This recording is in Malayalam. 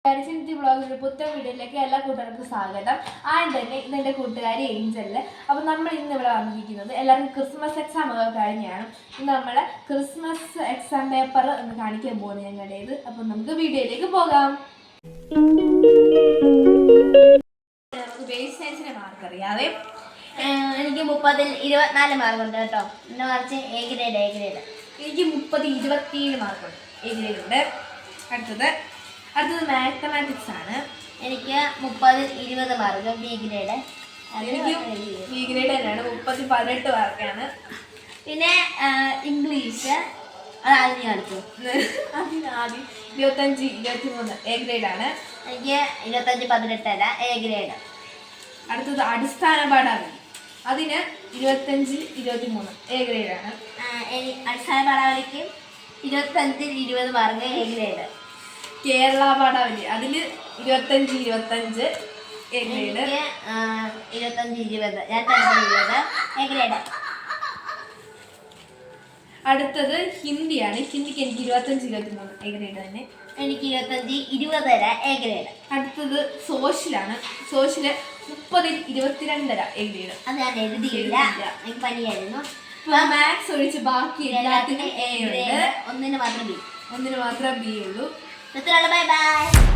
വ്ളോഗിന്റെ പുത്തൻ വീഡിയോയിലേക്ക് എല്ലാ കൂട്ടുകാർക്കും സ്വാഗതം. ആദ്യം തന്നെ ഇതെന്റെ കൂട്ടുകാരി ഏഞ്ചലില്. അപ്പൊ നമ്മൾ ഇന്ന് ഇവിടെ വന്നിരിക്കുന്നത് എല്ലാവർക്കും ക്രിസ്മസ് എക്സാം ഒക്കെ കഴിഞ്ഞാണ്. ഇന്ന് നമ്മള് ക്രിസ്മസ് എക്സാം പേപ്പർ ഒന്ന് കാണിക്കാൻ പോകുന്നത് ഞങ്ങളുടേത്. അപ്പൊ നമുക്ക് വീഡിയോയിലേക്ക് പോകാം. നമുക്ക് ബേസ് സയൻസിന്റെ മാർക്ക് അറിയാവേ. എനിക്ക് 30ൽ 24 മാർക്കുണ്ട് കേട്ടോ. എന്നെ മറിച്ച് എ ഗ്രേഡ്. എനിക്ക് 30 27 മാർക്കുണ്ട്. എ ഗ്രേഡ് ഉണ്ട്. അടുത്തത് മാത്തമാറ്റിക്സ് ആണ്. എനിക്ക് 30ൽ 20 മാർക്ക് ബി ഗ്രേഡ്. എനിക്ക് ബി ഗ്രേഡ് തന്നെയാണ്. 30ൽ 18 മാർക്കാണ്. പിന്നെ ഇംഗ്ലീഷ് അത് കാണിച്ചു. ആദ്യം 25 23 എ ഗ്രേഡ് ആണ്. എനിക്ക് 25 18 അല്ല എ ഗ്രേഡ്. അടുത്തത് അടിസ്ഥാന പാഠാവലി. അതിന് 25 23 എ ഗ്രേഡ് ആണ്. അടിസ്ഥാന പാഠാവലിക്ക് 25ൽ 20 മാർക്ക് എ ഗ്രേഡ്. കേരള പാഠാവലി അതില് 25 25 എ ഗ്രേഡ്. 25 20 A grade. അടുത്തത് ഹിന്ദിയാണ്. ഹിന്ദിക്ക് എനിക്ക് 25 23 എ ഗ്രേഡ് തന്നെ. എനിക്ക് 25 20 എ ഗ്രേഡ്. അടുത്തത് സോഷ്യലാണ്. സോഷ്യല് 30ൽ 22 എ ഗ്രേഡ്. അത് ഞാൻ എഴുതിയില്ല, എനിക്ക് പനിയായിരുന്നു. മാത്സ് ഒഴിച്ച് ബാക്കി എല്ലാത്തിനും എ ഉണ്ട്. ഒന്നിന് മാത്രം ബി ഉള്ളൂ. Bye bye.